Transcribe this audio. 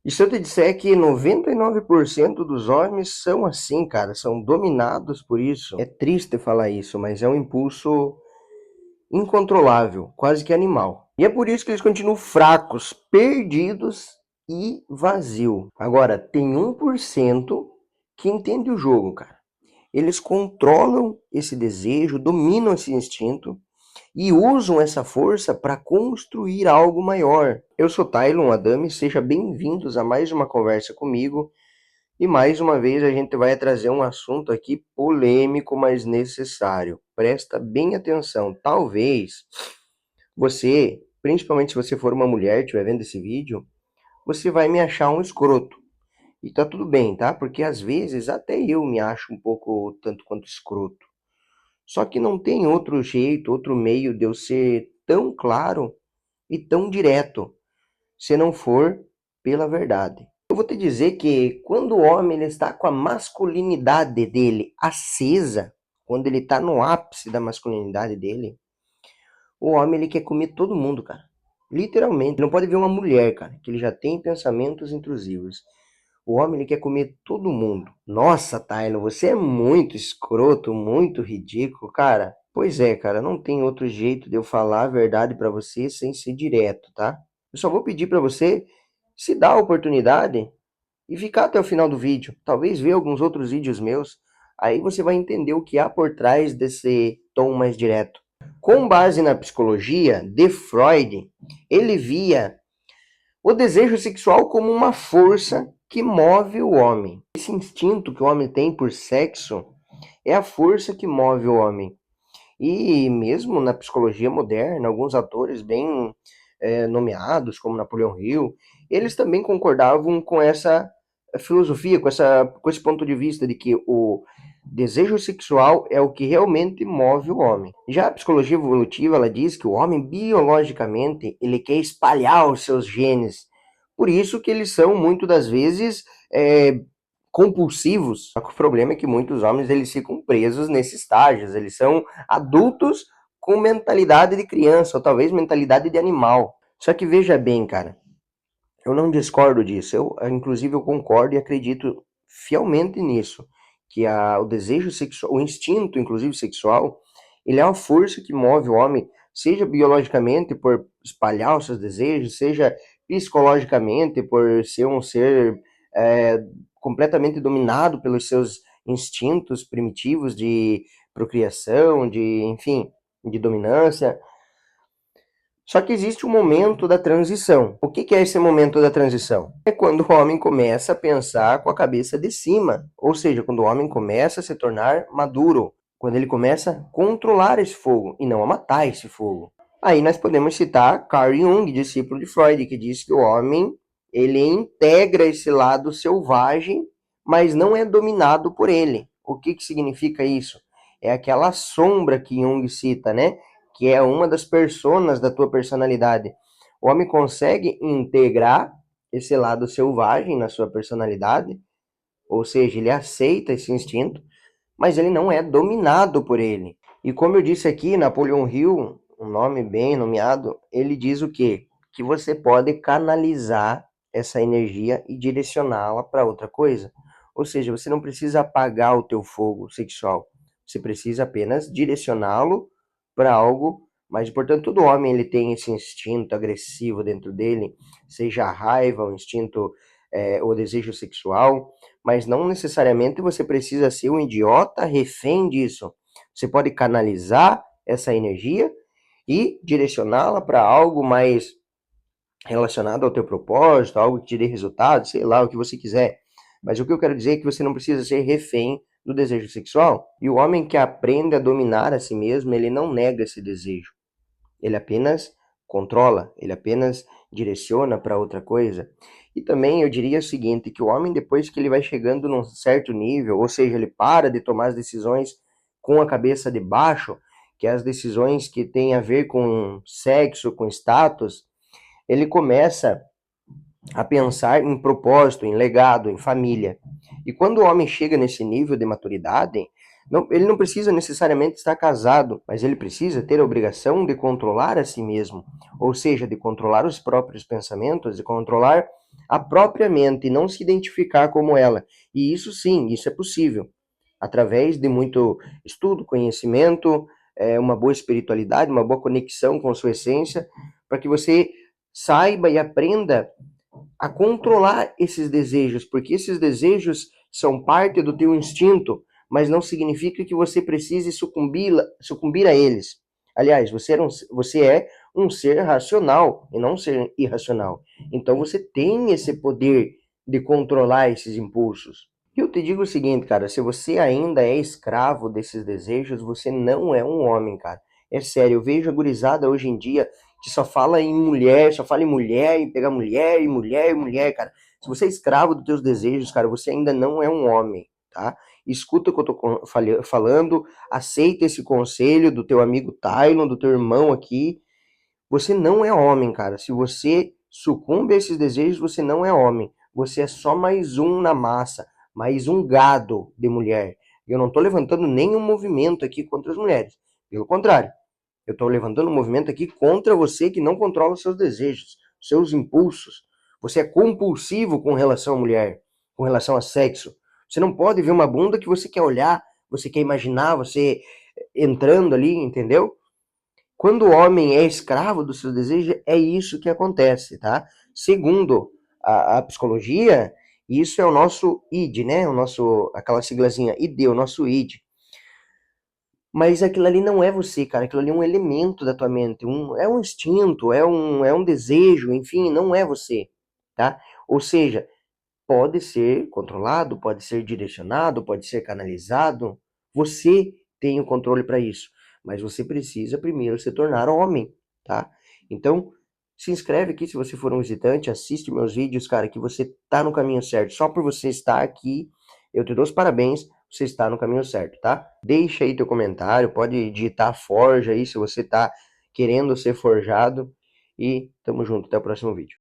E se eu te disser que 99% dos homens são assim, cara, são dominados por isso. É triste falar isso, mas é um impulso incontrolável, quase que animal. E é por isso que eles continuam fracos, perdidos e vazios. Agora, tem 1% que entende o jogo, cara. Eles controlam esse desejo, dominam esse instinto e usam essa força para construir algo maior. Eu sou Tylon Adame, sejam bem-vindos a mais uma conversa comigo. E mais uma vez a gente vai trazer um assunto aqui polêmico, mas necessário. Presta bem atenção. Talvez você, principalmente se você for uma mulher, estiver vendo esse vídeo, você vai me achar um escroto. E tá tudo bem, tá? Porque às vezes até eu me acho um pouco tanto quanto escroto. Só que não tem outro jeito, outro meio de eu ser tão claro e tão direto, se não for pela verdade. Eu vou te dizer que quando o homem ele está com a masculinidade dele acesa, quando ele está no ápice da masculinidade dele, o homem ele quer comer todo mundo, cara. Literalmente. Não pode ver uma mulher, cara, que ele já tem pensamentos intrusivos. O homem ele quer comer todo mundo. Nossa, Tyler, você é muito escroto, muito ridículo, cara. Pois é, cara, não tem outro jeito de eu falar a verdade pra você sem ser direto, tá? Eu só vou pedir pra você se dar a oportunidade e ficar até o final do vídeo. Talvez ver alguns outros vídeos meus. Aí você vai entender o que há por trás desse tom mais direto. Com base na psicologia de Freud, ele via o desejo sexual como uma força que move o homem. Esse instinto que o homem tem por sexo é a força que move o homem. E mesmo na psicologia moderna, alguns autores bem nomeados, como Napoleão Hill, eles também concordavam com essa filosofia, com esse ponto de vista de que o desejo sexual é o que realmente move o homem. Já a psicologia evolutiva, ela diz que o homem biologicamente ele quer espalhar os seus genes. Por isso que eles são, muitas das vezes, compulsivos. Só que o problema é que muitos homens eles ficam presos nesses estágios. Eles são adultos com mentalidade de criança, ou talvez mentalidade de animal. Só que veja bem, cara, eu não discordo disso. Inclusive, eu concordo e acredito fielmente nisso, que o desejo sexual, o instinto, inclusive sexual, ele é uma força que move o homem, seja biologicamente por espalhar os seus desejos, seja psicologicamente por ser um ser completamente dominado pelos seus instintos primitivos de procriação, de, enfim, de dominância. Só que existe um momento da transição. O que é esse momento da transição? É quando o homem começa a pensar com a cabeça de cima, ou seja, quando o homem começa a se tornar maduro, quando ele começa a controlar esse fogo e não a matar esse fogo. Aí nós podemos citar Carl Jung, discípulo de Freud, que diz que o homem ele integra esse lado selvagem, mas não é dominado por ele. O que significa isso? É aquela sombra que Jung cita, né? Que é uma das personas da tua personalidade. O homem consegue integrar esse lado selvagem na sua personalidade, ou seja, ele aceita esse instinto, mas ele não é dominado por ele. E como eu disse aqui, Napoleão Hill, um nome bem nomeado, ele diz o quê? Que você pode canalizar essa energia e direcioná-la para outra coisa. Ou seja, você não precisa apagar o teu fogo sexual. Você precisa apenas direcioná-lo para algo mais importante. Todo homem ele tem esse instinto agressivo dentro dele, seja a raiva, o instinto, o desejo sexual, mas não necessariamente você precisa ser um idiota refém disso. Você pode canalizar essa energia e direcioná-la para algo mais relacionado ao teu propósito, algo que te dê resultado, sei lá, o que você quiser. Mas o que eu quero dizer é que você não precisa ser refém do desejo sexual. E o homem que aprende a dominar a si mesmo, ele não nega esse desejo. Ele apenas controla, ele apenas direciona para outra coisa. E também eu diria o seguinte, que o homem depois que ele vai chegando num certo nível, ou seja, ele para de tomar as decisões com a cabeça de baixo, que é as decisões que têm a ver com sexo, com status, ele começa a pensar em propósito, em legado, em família. E quando o homem chega nesse nível de maturidade, ele não precisa necessariamente estar casado, mas ele precisa ter a obrigação de controlar a si mesmo, ou seja, de controlar os próprios pensamentos, de controlar a própria mente e não se identificar como ela. E isso sim, isso é possível. Através de muito estudo, conhecimento, uma boa espiritualidade, uma boa conexão com a sua essência, para que você saiba e aprenda a controlar esses desejos, porque esses desejos são parte do teu instinto, mas não significa que você precise sucumbir a eles. Aliás, você é um ser racional e não um ser irracional. Então você tem esse poder de controlar esses impulsos. E eu te digo o seguinte, cara, se você ainda é escravo desses desejos, você não é um homem, cara. É sério, eu vejo a gurizada hoje em dia que só fala em mulher, só fala em mulher, em pegar mulher, e mulher, e mulher, cara. Se você é escravo dos teus desejos, cara, você ainda não é um homem, tá? Escuta o que eu tô falando, aceita esse conselho do teu amigo Tylon, do teu irmão aqui. Você não é homem, cara. Se você sucumbe a esses desejos, você não é homem. Você é só mais um na massa, mais um gado de mulher. Eu não tô levantando nenhum movimento aqui contra as mulheres. Pelo contrário, eu estou levantando um movimento aqui contra você que não controla os seus desejos, seus impulsos. Você é compulsivo com relação à mulher, com relação a sexo. Você não pode ver uma bunda que você quer olhar, você quer imaginar, você entrando ali, entendeu? Quando o homem é escravo dos seus desejos, é isso que acontece, tá? Segundo a psicologia, isso é o nosso id, né? O nosso, aquela siglazinha id, o nosso id. Mas aquilo ali não é você, cara. Aquilo ali é um elemento da tua mente. É um instinto, é um desejo, enfim, não é você, tá? Ou seja, pode ser controlado, pode ser direcionado, pode ser canalizado. Você tem o controle para isso. Mas você precisa primeiro se tornar homem, tá? Então, se inscreve aqui se você for um visitante, assiste meus vídeos, cara, que você tá no caminho certo. Só por você estar aqui, eu te dou os parabéns, você está no caminho certo, tá? Deixa aí teu comentário, pode digitar forja aí se você tá querendo ser forjado. E tamo junto, até o próximo vídeo.